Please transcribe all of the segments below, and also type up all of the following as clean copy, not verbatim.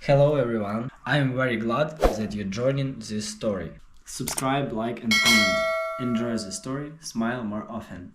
Hello everyone, I am very glad that you're joining this story. Subscribe, like and comment. Enjoy the story, smile more often.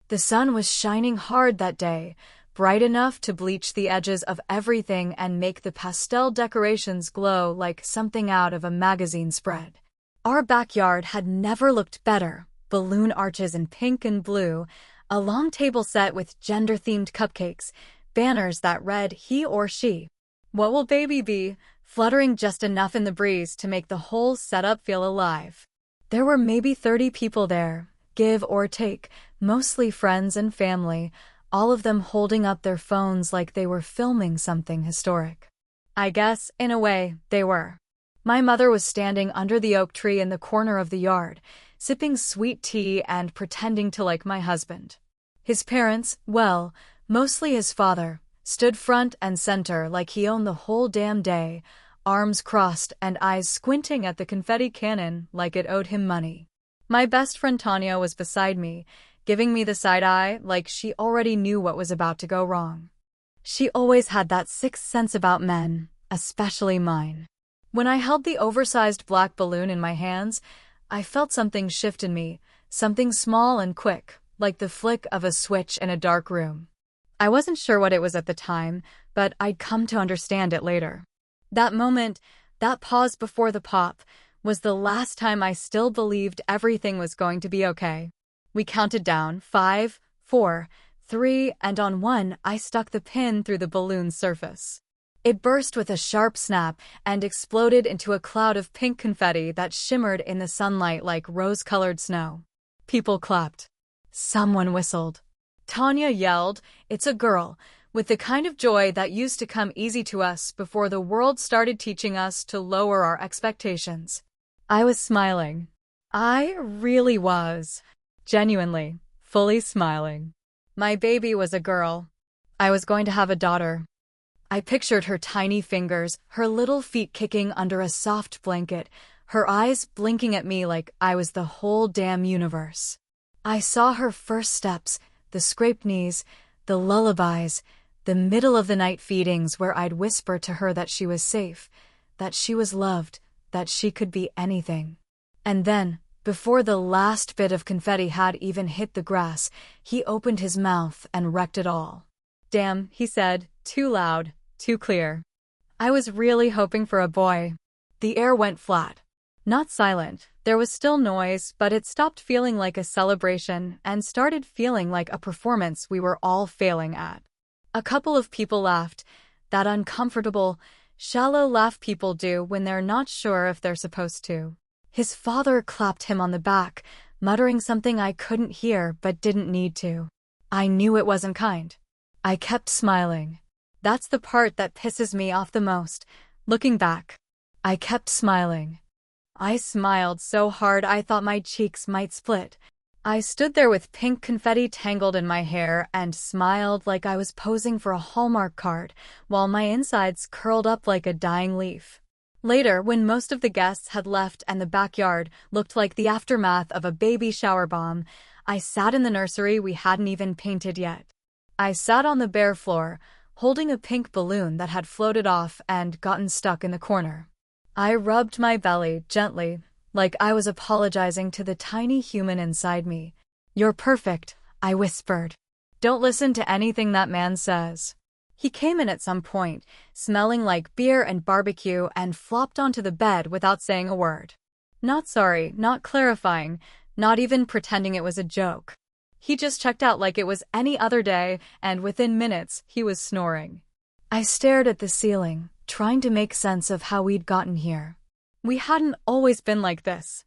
The sun was shining hard that day, bright enough to bleach the edges of everything and make the pastel decorations glow like something out of a magazine spread. Our backyard had never looked better. Balloon arches in pink and blue, a long table set with gender-themed cupcakes, banners that read he or she. What will baby be? Fluttering just enough in the breeze to make the whole setup feel alive. There were maybe 30 people there, give or take, mostly friends and family, all of them holding up their phones like they were filming something historic. I guess, in a way, they were. My mother was standing under the oak tree in the corner of the yard, sipping sweet tea and pretending to like my husband. His parents, well, mostly his father, stood front and center like he owned the whole damn day, arms crossed and eyes squinting at the confetti cannon like it owed him money. My best friend Tanya was beside me, giving me the side eye like she already knew what was about to go wrong. She always had that sixth sense about men, especially mine. When I held the oversized black balloon in my hands, I felt something shift in me, something small and quick, like the flick of a switch in a dark room. I wasn't sure what it was at the time, but I'd come to understand it later. That moment, that pause before the pop, was the last time I still believed everything was going to be okay. We counted down, 5, 4, 3, and on 1 I stuck the pin through the balloon's surface. It burst with a sharp snap and exploded into a cloud of pink confetti that shimmered in the sunlight like rose-colored snow. People clapped. Someone whistled. Tanya yelled, "It's a girl," with the kind of joy that used to come easy to us before the world started teaching us to lower our expectations. I was smiling. I really was. Genuinely, fully smiling. My baby was a girl. I was going to have a daughter. I pictured her tiny fingers, her little feet kicking under a soft blanket, her eyes blinking at me like I was the whole damn universe. I saw her first steps, the scraped knees, the lullabies, the middle-of-the-night feedings where I'd whisper to her that she was safe, that she was loved, that she could be anything. And then, before the last bit of confetti had even hit the grass, he opened his mouth and wrecked it all. "Damn," he said, too loud, too clear. I was really hoping for a boy. The air went flat. Not silent, there was still noise, but it stopped feeling like a celebration and started feeling like a performance we were all failing at. A couple of people laughed, that uncomfortable, shallow laugh people do when they're not sure if they're supposed to. His father clapped him on the back, muttering something I couldn't hear but didn't need to. I knew it wasn't kind. I kept smiling. That's the part that pisses me off the most, looking back. I kept smiling. I smiled so hard I thought my cheeks might split. I stood there with pink confetti tangled in my hair and smiled like I was posing for a Hallmark card, while my insides curled up like a dying leaf. Later, when most of the guests had left and the backyard looked like the aftermath of a baby shower bomb, I sat in the nursery we hadn't even painted yet. I sat on the bare floor, holding a pink balloon that had floated off and gotten stuck in the corner. I rubbed my belly gently, like I was apologizing to the tiny human inside me. "You're perfect," I whispered. "Don't listen to anything that man says." He came in at some point, smelling like beer and barbecue, and flopped onto the bed without saying a word. Not sorry, not clarifying, not even pretending it was a joke. He just checked out like it was any other day, and within minutes, he was snoring. I stared at the ceiling, trying to make sense of how we'd gotten here. We hadn't always been like this.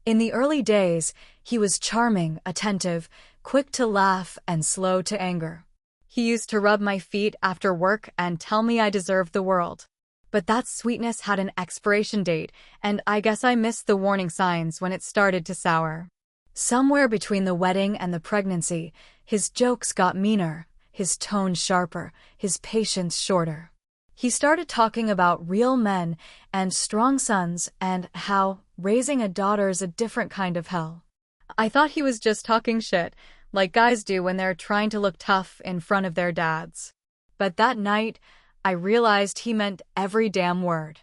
In the early days, he was charming, attentive, quick to laugh, and slow to anger. He used to rub my feet after work and tell me I deserved the world. But that sweetness had an expiration date, and I guess I missed the warning signs when it started to sour. Somewhere between the wedding and the pregnancy, his jokes got meaner, his tone sharper, his patience shorter. He started talking about real men and strong sons and how raising a daughter's a different kind of hell. I thought he was just talking shit, like guys do when they're trying to look tough in front of their dads. But that night, I realized he meant every damn word.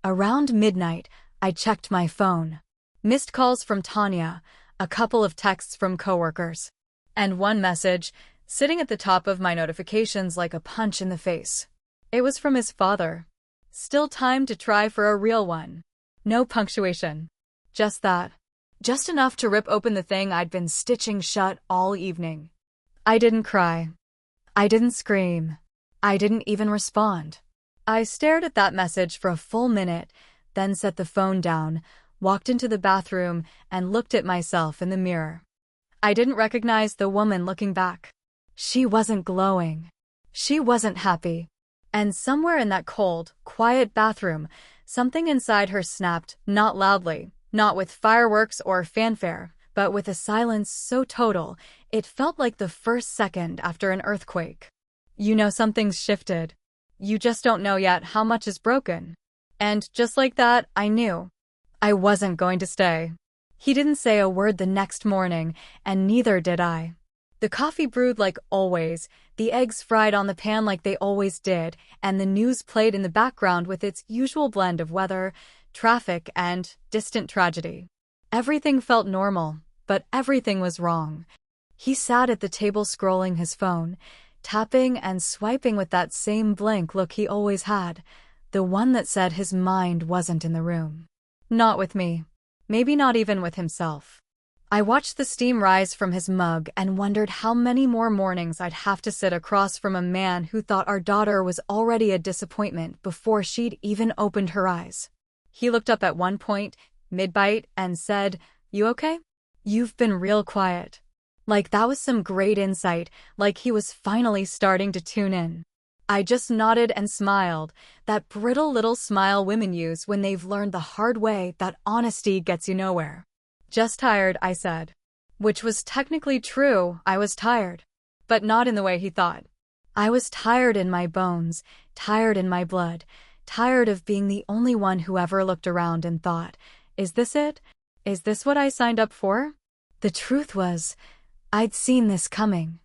Around midnight, I checked my phone. Missed calls from Tanya, a couple of texts from coworkers, and one message sitting at the top of my notifications like a punch in the face. It was from his father. Still time to try for a real one. No punctuation. Just that. Just enough to rip open the thing I'd been stitching shut all evening. I didn't cry. I didn't scream. I didn't even respond. I stared at that message for a full minute, then set the phone down, walked into the bathroom, and looked at myself in the mirror. I didn't recognize the woman looking back. She wasn't glowing. She wasn't happy. And somewhere in that cold, quiet bathroom, something inside her snapped, not loudly, not with fireworks or fanfare, but with a silence so total, it felt like the first second after an earthquake. You know something's shifted. You just don't know yet how much is broken. And just like that, I knew. I wasn't going to stay. He didn't say a word the next morning, and neither did I. The coffee brewed like always, the eggs fried on the pan like they always did, and the news played in the background with its usual blend of weather, traffic, and distant tragedy. Everything felt normal, but everything was wrong. He sat at the table scrolling his phone, tapping and swiping with that same blank look he always had, the one that said his mind wasn't in the room. Not with me. Maybe not even with himself. I watched the steam rise from his mug and wondered how many more mornings I'd have to sit across from a man who thought our daughter was already a disappointment before she'd even opened her eyes. He looked up at one point, mid-bite, and said, "You okay? You've been real quiet." Like that was some great insight, like he was finally starting to tune in. I just nodded and smiled, that brittle little smile women use when they've learned the hard way that honesty gets you nowhere. "Just tired," I said. Which was technically true, I was tired. But not in the way he thought. I was tired in my bones, tired in my blood, tired of being the only one who ever looked around and thought, "Is this it? Is this what I signed up for?" The truth was, I'd seen this coming.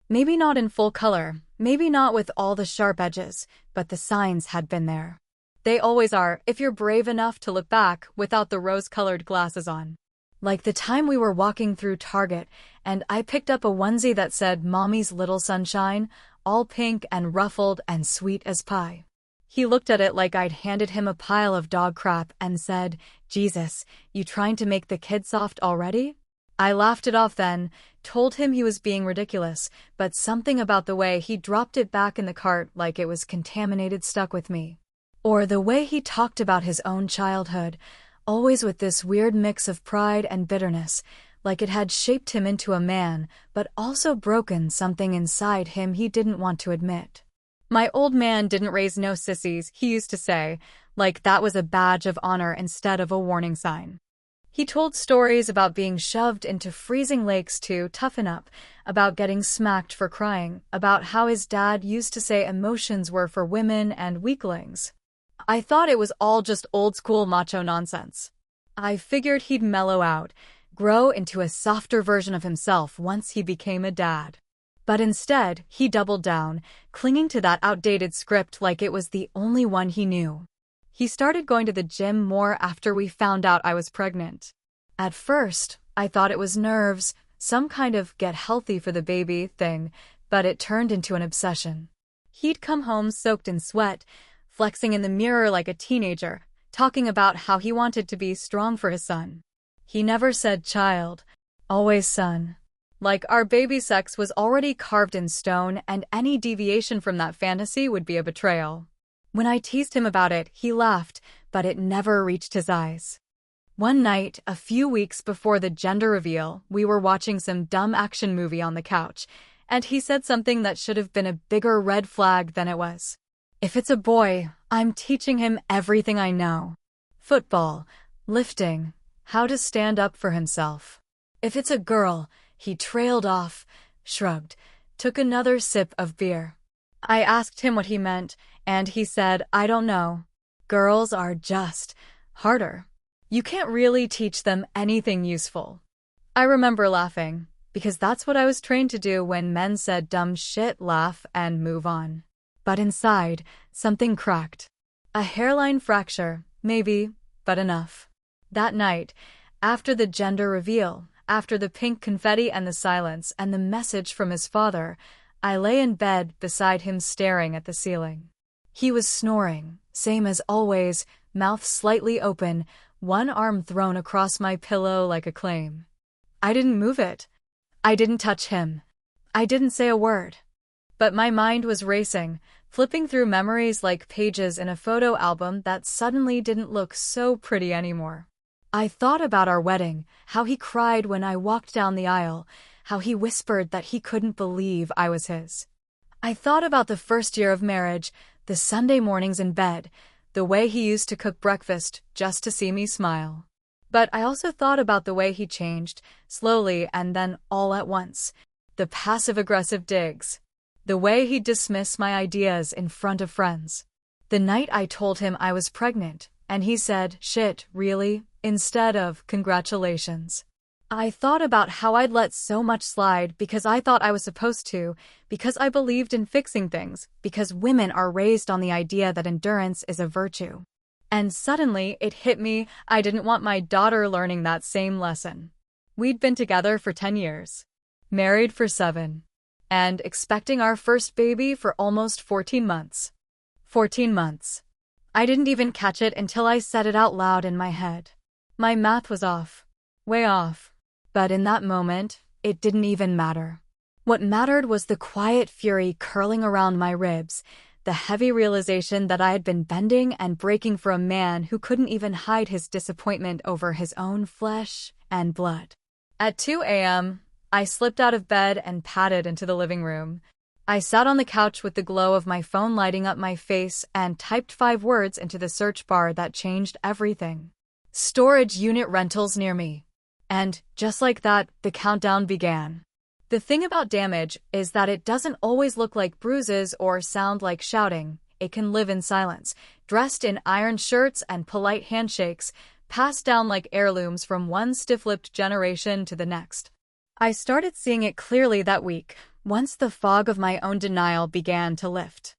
Maybe not in full color, maybe not with all the sharp edges, but the signs had been there. They always are, if you're brave enough to look back without the rose-colored glasses on. Like the time we were walking through Target, and I picked up a onesie that said "Mommy's Little Sunshine," all pink and ruffled and sweet as pie. He looked at it like I'd handed him a pile of dog crap and said, "Jesus, you trying to make the kid soft already?" I laughed it off then, told him he was being ridiculous, but something about the way he dropped it back in the cart like it was contaminated stuck with me. Or the way he talked about his own childhood, always with this weird mix of pride and bitterness, like it had shaped him into a man, but also broken something inside him he didn't want to admit. My old man didn't raise no sissies, he used to say, like that was a badge of honor instead of a warning sign. He told stories about being shoved into freezing lakes to toughen up, about getting smacked for crying, about how his dad used to say emotions were for women and weaklings. I thought it was all just old-school macho nonsense. I figured he'd mellow out, grow into a softer version of himself once he became a dad. But instead, he doubled down, clinging to that outdated script like it was the only one he knew. He started going to the gym more after we found out I was pregnant. At first, I thought it was nerves, some kind of get healthy for the baby thing, but it turned into an obsession. He'd come home soaked in sweat, flexing in the mirror like a teenager, talking about how he wanted to be strong for his son. He never said child, always son. Like our baby sex was already carved in stone and any deviation from that fantasy would be a betrayal. When I teased him about it, he laughed, but it never reached his eyes. One night, a few weeks before the gender reveal, we were watching some dumb action movie on the couch, and he said something that should have been a bigger red flag than it was. "If it's a boy, I'm teaching him everything I know. Football, lifting, how to stand up for himself. If it's a girl," he trailed off, shrugged, took another sip of beer. I asked him what he meant, and he said, "I don't know. Girls are just harder. You can't really teach them anything useful." I remember laughing, because that's what I was trained to do when men said dumb shit, laugh and move on. but inside, something cracked. A hairline fracture, maybe, but enough. That night, after the gender reveal, after the pink confetti and the silence and the message from his father, I lay in bed beside him staring at the ceiling. He was snoring, same as always, mouth slightly open, one arm thrown across my pillow like a claim. I didn't move it. I didn't touch him. I didn't say a word. But my mind was racing, flipping through memories like pages in a photo album that suddenly didn't look so pretty anymore. I thought about our wedding, how he cried when I walked down the aisle, how he whispered that he couldn't believe I was his. I thought about the first year of marriage, the Sunday mornings in bed, the way he used to cook breakfast just to see me smile. But I also thought about the way he changed, slowly and then all at once. The passive-aggressive digs. The way he'd dismiss my ideas in front of friends. The night I told him I was pregnant, and he said, "Shit, really?" instead of "Congratulations." I thought about how I'd let so much slide because I thought I was supposed to, because I believed in fixing things, because women are raised on the idea that endurance is a virtue. And suddenly it hit me, I didn't want my daughter learning that same lesson. We'd been together for 10 years, married for 7, and expecting our first baby for almost 14 months. 14 months. I didn't even catch it until I said it out loud in my head. My math was off. Way off. But in that moment, it didn't even matter. What mattered was the quiet fury curling around my ribs, the heavy realization that I had been bending and breaking for a man who couldn't even hide his disappointment over his own flesh and blood. At 2 a.m., I slipped out of bed and padded into the living room. I sat on the couch with the glow of my phone lighting up my face and typed 5 words into the search bar that changed everything. Storage unit rentals near me. And, just like that, the countdown began. The thing about damage is that it doesn't always look like bruises or sound like shouting. It can live in silence, dressed in iron shirts and polite handshakes, passed down like heirlooms from one stiff-lipped generation to the next. I started seeing it clearly that week, once the fog of my own denial began to lift.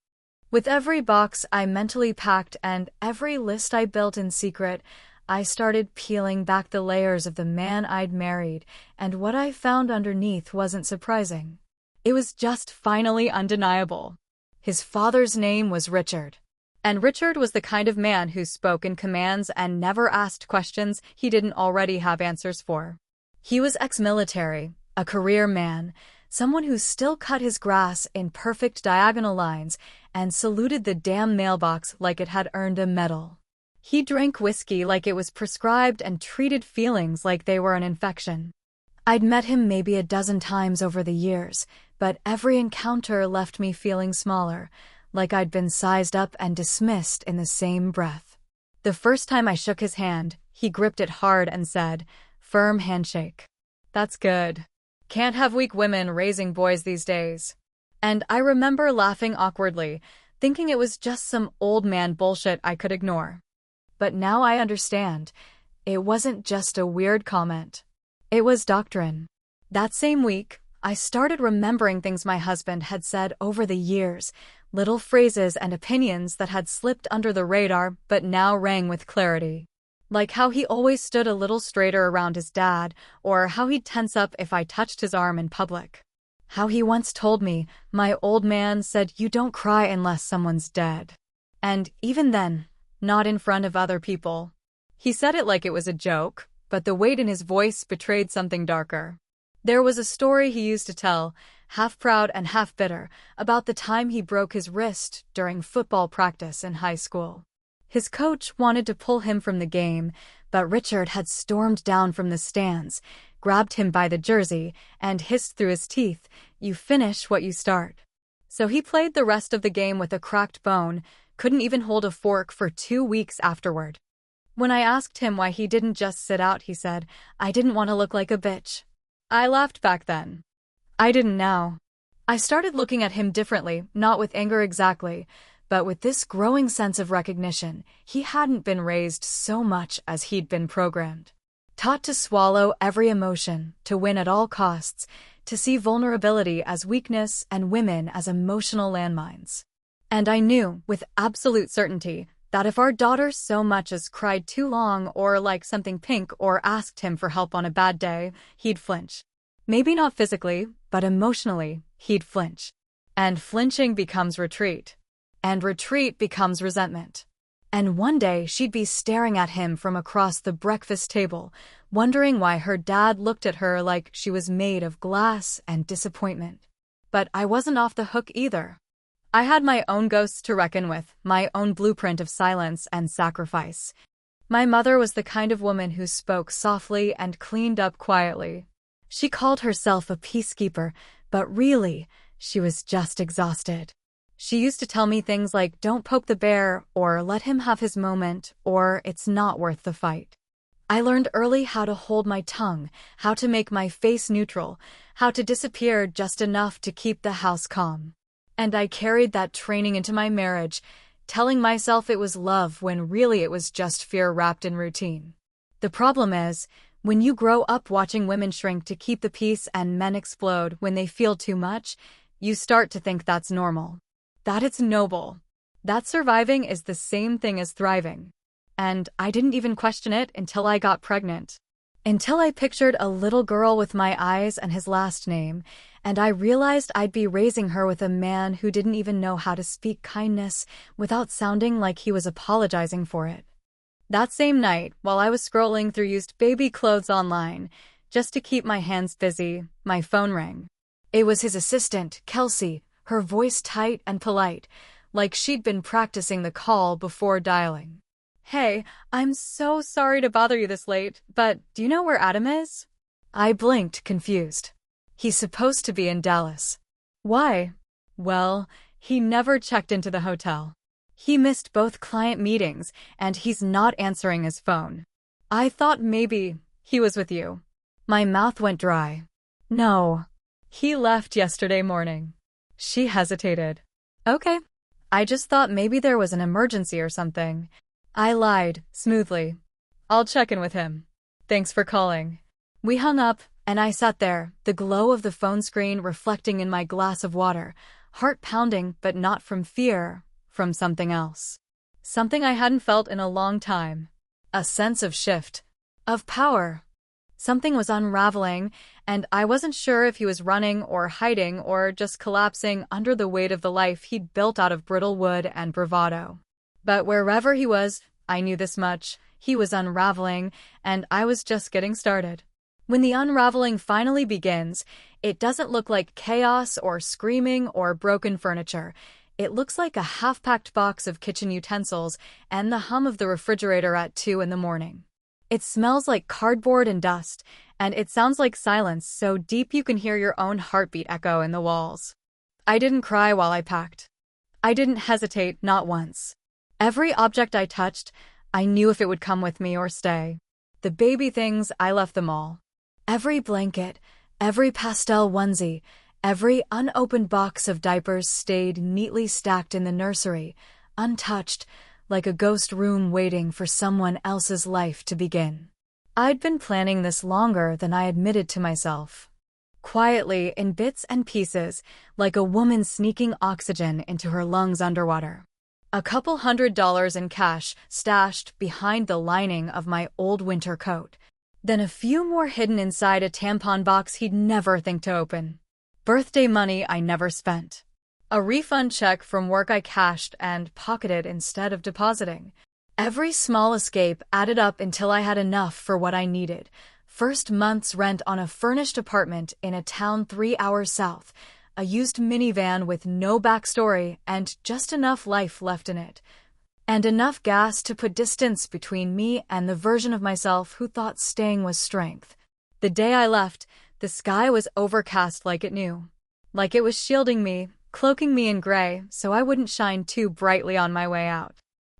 With every box I mentally packed and every list I built in secret, I started peeling back the layers of the man I'd married, and what I found underneath wasn't surprising. It was just finally undeniable. His father's name was Richard. And Richard was the kind of man who spoke in commands and never asked questions he didn't already have answers for. He was ex-military, a career man, someone who still cut his grass in perfect diagonal lines and saluted the damn mailbox like it had earned a medal. He drank whiskey like it was prescribed and treated feelings like they were an infection. I'd met him maybe a dozen times over the years, but every encounter left me feeling smaller, like I'd been sized up and dismissed in the same breath. The first time I shook his hand, he gripped it hard and said, "Firm handshake. That's good. Can't have weak women raising boys these days." And I remember laughing awkwardly, thinking it was just some old man bullshit I could ignore. But now I understand. It wasn't just a weird comment. It was doctrine. That same week, I started remembering things my husband had said over the years, little phrases and opinions that had slipped under the radar but now rang with clarity. Like how he always stood a little straighter around his dad, or how he'd tense up if I touched his arm in public. How he once told me, "My old man said you don't cry unless someone's dead." And even then, not in front of other people. He said it like it was a joke, but the weight in his voice betrayed something darker. There was a story he used to tell, half proud and half bitter, about the time he broke his wrist during football practice in high school. His coach wanted to pull him from the game, but Richard had stormed down from the stands, grabbed him by the jersey, and hissed through his teeth, "You finish what you start." So he played the rest of the game with a cracked bone, couldn't even hold a fork for 2 weeks afterward. When I asked him why he didn't just sit out, he said, "I didn't want to look like a bitch." I laughed back then. I didn't now. I started looking at him differently, not with anger exactly, but with this growing sense of recognition. He hadn't been raised so much as he'd been programmed. Taught to swallow every emotion, to win at all costs, to see vulnerability as weakness and women as emotional landmines. And I knew, with absolute certainty, that if our daughter so much as cried too long or liked something pink or asked him for help on a bad day, he'd flinch. Maybe not physically, but emotionally, he'd flinch. And flinching becomes retreat. And retreat becomes resentment. And one day she'd be staring at him from across the breakfast table, wondering why her dad looked at her like she was made of glass and disappointment. But I wasn't off the hook either. I had my own ghosts to reckon with, my own blueprint of silence and sacrifice. My mother was the kind of woman who spoke softly and cleaned up quietly. She called herself a peacekeeper, but really, she was just exhausted. She used to tell me things like, don't poke the bear, or let him have his moment, or it's not worth the fight. I learned early how to hold my tongue, how to make my face neutral, how to disappear just enough to keep the house calm. And I carried that training into my marriage, telling myself it was love when really it was just fear wrapped in routine. The problem is, when you grow up watching women shrink to keep the peace and men explode when they feel too much, you start to think that's normal. That it's noble. That surviving is the same thing as thriving. And I didn't even question it until I got pregnant. Until I pictured a little girl with my eyes and his last name, and I realized I'd be raising her with a man who didn't even know how to speak kindness without sounding like he was apologizing for it. That same night, while I was scrolling through used baby clothes online, just to keep my hands busy, my phone rang. It was his assistant, Kelsey, her voice tight and polite, like she'd been practicing the call before dialing. Hey, I'm so sorry to bother you this late, but do you know where Adam is? I blinked, confused. He's supposed to be in Dallas. Why? Well, he never checked into the hotel. He missed both client meetings, and he's not answering his phone. I thought maybe he was with you. My mouth went dry. No. He left yesterday morning. She hesitated. Okay. I just thought maybe there was an emergency or something. I lied, smoothly. I'll check in with him. Thanks for calling. We hung up, and I sat there, the glow of the phone screen reflecting in my glass of water, heart pounding, but not from fear, from something else. Something I hadn't felt in a long time. A sense of shift. Of power. Something was unraveling, and I wasn't sure if he was running or hiding or just collapsing under the weight of the life he'd built out of brittle wood and bravado. But wherever he was, I knew this much, he was unraveling, and I was just getting started. When the unraveling finally begins, it doesn't look like chaos or screaming or broken furniture. It looks like a half-packed box of kitchen utensils and the hum of the refrigerator at 2 in the morning. It smells like cardboard and dust, and it sounds like silence so deep you can hear your own heartbeat echo in the walls. I didn't cry while I packed. I didn't hesitate, not once. Every object I touched, I knew if it would come with me or stay. The baby things, I left them all. Every blanket, every pastel onesie, every unopened box of diapers stayed neatly stacked in the nursery, untouched, like a ghost room waiting for someone else's life to begin. I'd been planning this longer than I admitted to myself. Quietly, in bits and pieces, like a woman sneaking oxygen into her lungs underwater. A couple $100 in cash stashed behind the lining of my old winter coat. Then a few more hidden inside a tampon box he'd never think to open. Birthday money I never spent. A refund check from work I cashed and pocketed instead of depositing. Every small escape added up until I had enough for what I needed. First month's rent on a furnished apartment in a town 3 hours south. A used minivan with no backstory and just enough life left in it. And enough gas to put distance between me and the version of myself who thought staying was strength. The day I left, the sky was overcast like it knew. Like it was shielding me, cloaking me in gray so I wouldn't shine too brightly on my way out.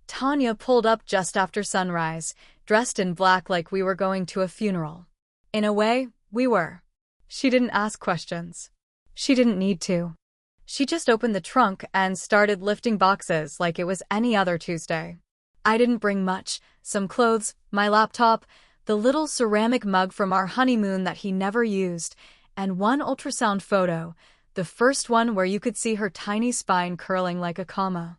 Tanya pulled up just after sunrise, dressed in black like we were going to a funeral. In a way, we were. She didn't ask questions. She didn't need to. She just opened the trunk and started lifting boxes like it was any other Tuesday. I didn't bring much, some clothes, my laptop, the little ceramic mug from our honeymoon that he never used, and one ultrasound photo, the first one where you could see her tiny spine curling like a comma.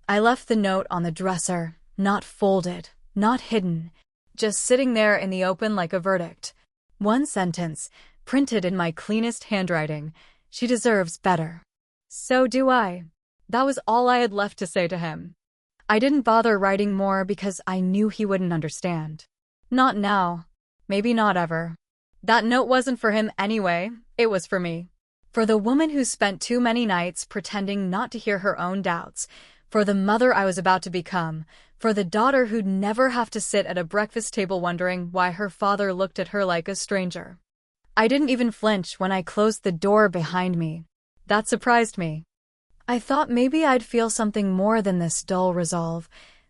I left the note on the dresser, not folded, not hidden, just sitting there in the open like a verdict. One sentence, printed in my cleanest handwriting: she deserves better. So do I. That was all I had left to say to him. I didn't bother writing more because I knew he wouldn't understand. Not now. Maybe not ever. That note wasn't for him anyway, it was for me. For the woman who spent too many nights pretending not to hear her own doubts, for the mother I was about to become, for the daughter who'd never have to sit at a breakfast table wondering why her father looked at her like a stranger. I didn't even flinch when I closed the door behind me. That surprised me. I thought maybe I'd feel something more than this dull resolve,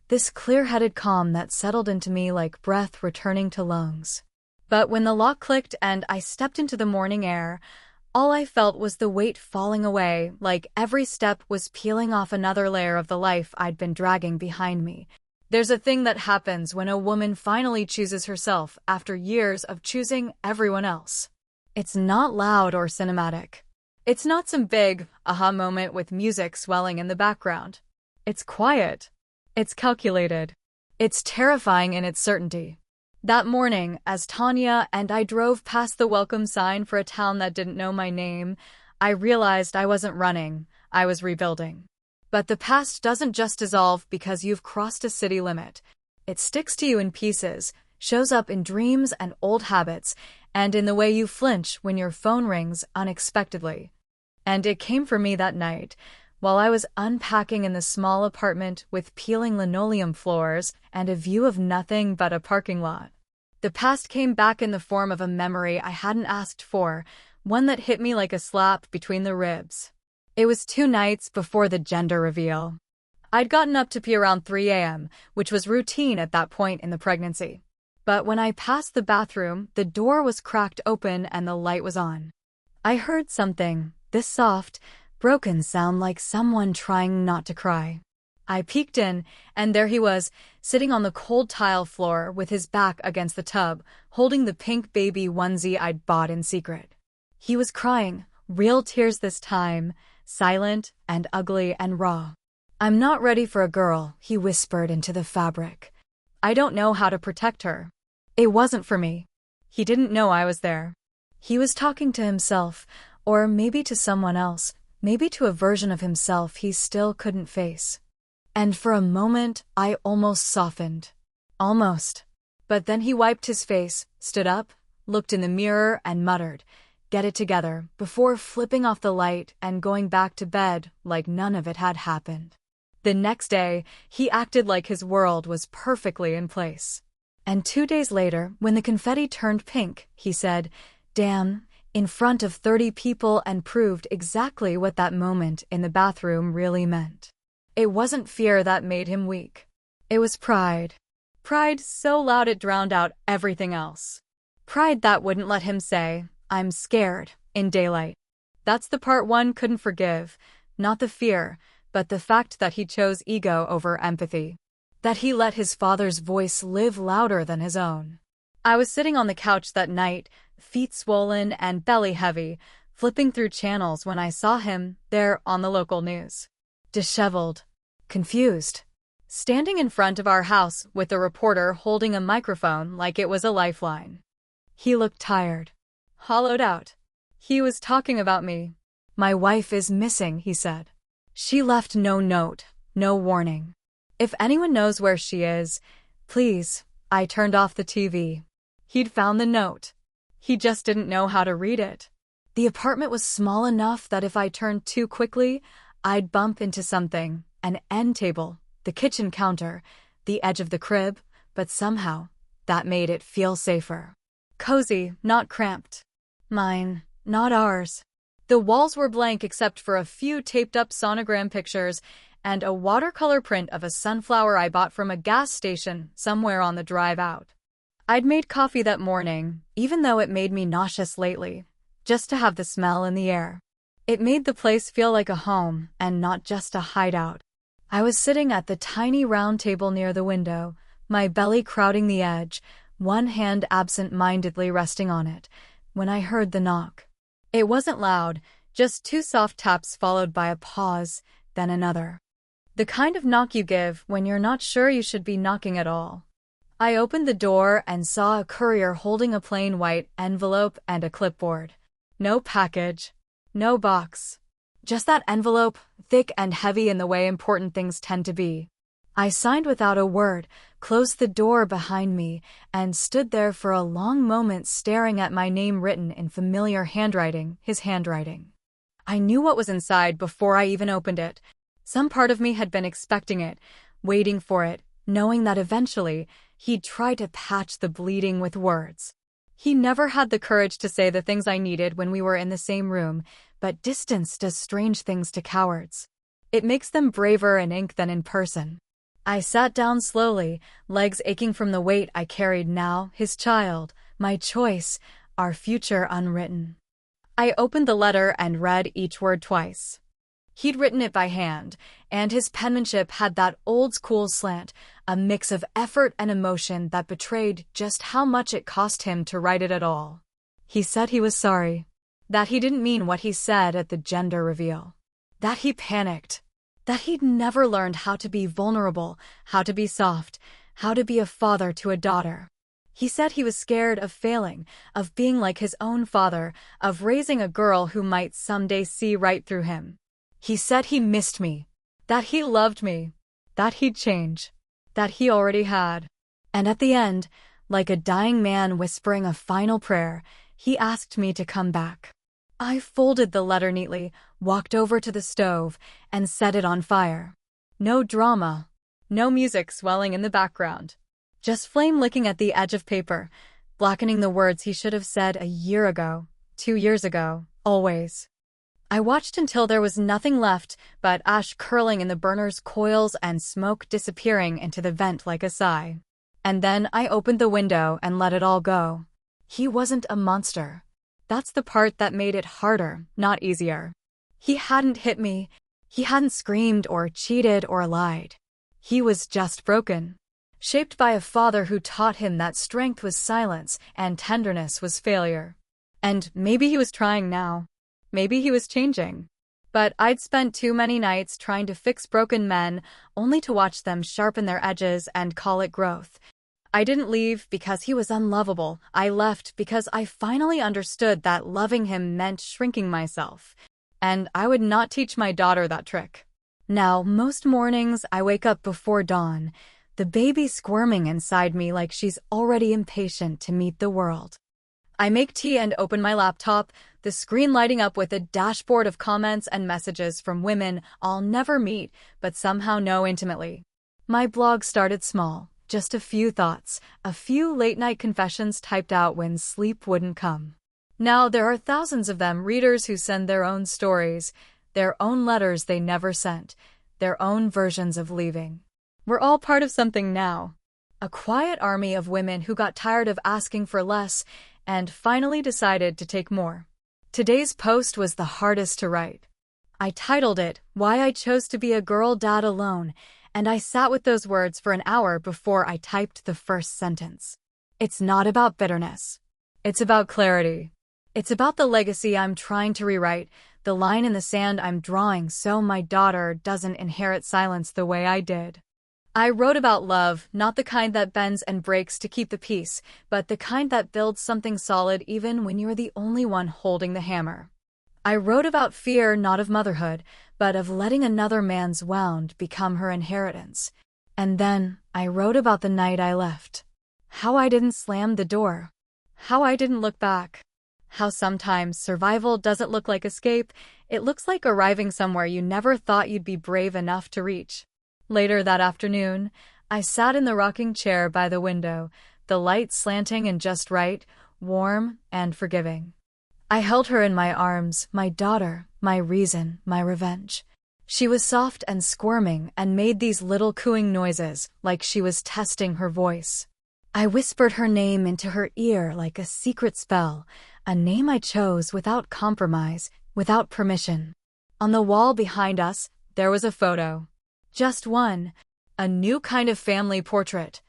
this clear-headed calm that settled into me like breath returning to lungs. But when the lock clicked and I stepped into the morning air, all I felt was the weight falling away, like every step was peeling off another layer of the life I'd been dragging behind me. There's a thing that happens when a woman finally chooses herself after years of choosing everyone else. It's not loud or cinematic. It's not some big aha moment with music swelling in the background. It's quiet. It's calculated. It's terrifying in its certainty. That morning, as Tanya and I drove past the welcome sign for a town that didn't know my name, I realized I wasn't running, I was rebuilding. But the past doesn't just dissolve because you've crossed a city limit. It sticks to you in pieces, shows up in dreams and old habits, and in the way you flinch when your phone rings unexpectedly. And it came for me that night, while I was unpacking in the small apartment with peeling linoleum floors and a view of nothing but a parking lot. The past came back in the form of a memory I hadn't asked for, one that hit me like a slap between the ribs. It was 2 nights before the gender reveal. I'd gotten up to pee around 3 a.m., which was routine at that point in the pregnancy. But when I passed the bathroom, the door was cracked open and the light was on. I heard something, this soft, broken sound like someone trying not to cry. I peeked in, and there he was, sitting on the cold tile floor with his back against the tub, holding the pink baby onesie I'd bought in secret. He was crying, real tears this time, silent and ugly and raw. "I'm not ready for a girl," he whispered into the fabric. "I don't know how to protect her." It wasn't for me. He didn't know I was there. He was talking to himself, or maybe to someone else, maybe to a version of himself he still couldn't face. And for a moment, I almost softened. Almost. But then he wiped his face, stood up, looked in the mirror, and muttered, "Get it together," before flipping off the light and going back to bed like none of it had happened. The next day, he acted like his world was perfectly in place. And 2 days later, when the confetti turned pink, he said, "Damn," in front of 30 people, and proved exactly what that moment in the bathroom really meant. It wasn't fear that made him weak. It was pride. Pride so loud it drowned out everything else. Pride that wouldn't let him say, "I'm scared," in daylight. That's the part one couldn't forgive, not the fear, but the fact that he chose ego over empathy. That he let his father's voice live louder than his own. I was sitting on the couch that night, feet swollen and belly heavy, flipping through channels when I saw him there on the local news. Disheveled. Confused. Standing in front of our house with a reporter holding a microphone like it was a lifeline. He looked tired. Hollowed out. He was talking about me. "My wife is missing," he said. "She left no note, no warning. If anyone knows where she is, please." I turned off the TV. He'd found the note. He just didn't know how to read it. The apartment was small enough that if I turned too quickly, I'd bump into something, an end table, the kitchen counter, the edge of the crib, but somehow, that made it feel safer. Cozy, not cramped. Mine, not ours. The walls were blank except for a few taped-up sonogram pictures and a watercolor print of a sunflower I bought from a gas station somewhere on the drive out. I'd made coffee that morning, even though it made me nauseous lately, just to have the smell in the air. It made the place feel like a home and not just a hideout. I was sitting at the tiny round table near the window, my belly crowding the edge, one hand absent-mindedly resting on it, when I heard the knock. It wasn't loud, Just 2 soft taps followed by a pause, then another. The kind of knock you give when you're not sure you should be knocking at all. I opened the door and saw a courier holding a plain white envelope and a clipboard. No package. No box. Just that envelope, thick and heavy in the way important things tend to be. I signed without a word, closed the door behind me, and stood there for a long moment staring at my name written in familiar handwriting, his handwriting. I knew what was inside before I even opened it. Some part of me had been expecting it, waiting for it, knowing that eventually he'd try to patch the bleeding with words. He never had the courage to say the things I needed when we were in the same room, but distance does strange things to cowards. It makes them braver in ink than in person. I sat down slowly, legs aching from the weight I carried now, his child, my choice, our future unwritten. I opened the letter and read each word twice. He'd written it by hand, and his penmanship had that old-school slant, a mix of effort and emotion that betrayed just how much it cost him to write it at all. He said he was sorry, that he didn't mean what he said at the gender reveal, that he panicked, that he'd never learned how to be vulnerable, how to be soft, how to be a father to a daughter. He said he was scared of failing, of being like his own father, of raising a girl who might someday see right through him. He said he missed me, that he loved me, that he'd change, that he already had. And at the end, like a dying man whispering a final prayer, he asked me to come back. I folded the letter neatly, walked over to the stove, and set it on fire. No drama, no music swelling in the background. Just flame licking at the edge of paper, blackening the words he should have said a year ago, 2 years ago, always. I watched until there was nothing left but ash curling in the burner's coils and smoke disappearing into the vent like a sigh. And then I opened the window and let it all go. He wasn't a monster. That's the part that made it harder, not easier. He hadn't hit me. He hadn't screamed or cheated or lied. He was just broken. Shaped by a father who taught him that strength was silence and tenderness was failure. And maybe he was trying now. Maybe he was changing. But I'd spent too many nights trying to fix broken men, only to watch them sharpen their edges and call it growth. I didn't leave because he was unlovable. I left because I finally understood that loving him meant shrinking myself. And I would not teach my daughter that trick. Now, most mornings I wake up before dawn, the baby squirming inside me like she's already impatient to meet the world. I make tea and open my laptop, the screen lighting up with a dashboard of comments and messages from women I'll never meet, but somehow know intimately. My blog started small, just a few thoughts, a few late-night confessions typed out when sleep wouldn't come. Now there are thousands of them, readers who send their own stories, their own letters they never sent, their own versions of leaving. We're all part of something now. A quiet army of women who got tired of asking for less and finally decided to take more. Today's post was the hardest to write. I titled it, "Why I Chose to Be a Girl Dad Alone," and I sat with those words for an hour before I typed the first sentence. It's not about bitterness. It's about clarity. It's about the legacy I'm trying to rewrite, the line in the sand I'm drawing so my daughter doesn't inherit silence the way I did. I wrote about love, not the kind that bends and breaks to keep the peace, but the kind that builds something solid even when you're the only one holding the hammer. I wrote about fear not of motherhood, but of letting another man's wound become her inheritance. And then I wrote about the night I left. How I didn't slam the door. How I didn't look back. How sometimes survival doesn't look like escape, it looks like arriving somewhere you never thought you'd be brave enough to reach. Later that afternoon, I sat in the rocking chair by the window, the light slanting and just right, warm and forgiving. I held her in my arms, my daughter, my reason, my revenge. She was soft and squirming and made these little cooing noises, like she was testing her voice. I whispered her name into her ear like a secret spell, a name I chose without compromise, without permission. On the wall behind us, there was a photo. Just one, a new kind of family portrait.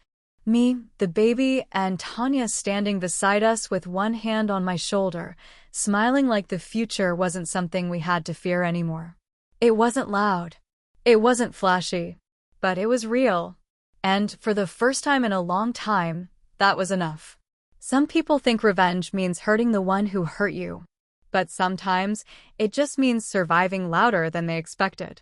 Me, the baby, and Tanya standing beside us with one hand on my shoulder, smiling like the future wasn't something we had to fear anymore. It wasn't loud. It wasn't flashy. But it was real. And for the first time in a long time, that was enough. Some people think revenge means hurting the one who hurt you. But sometimes, it just means surviving louder than they expected.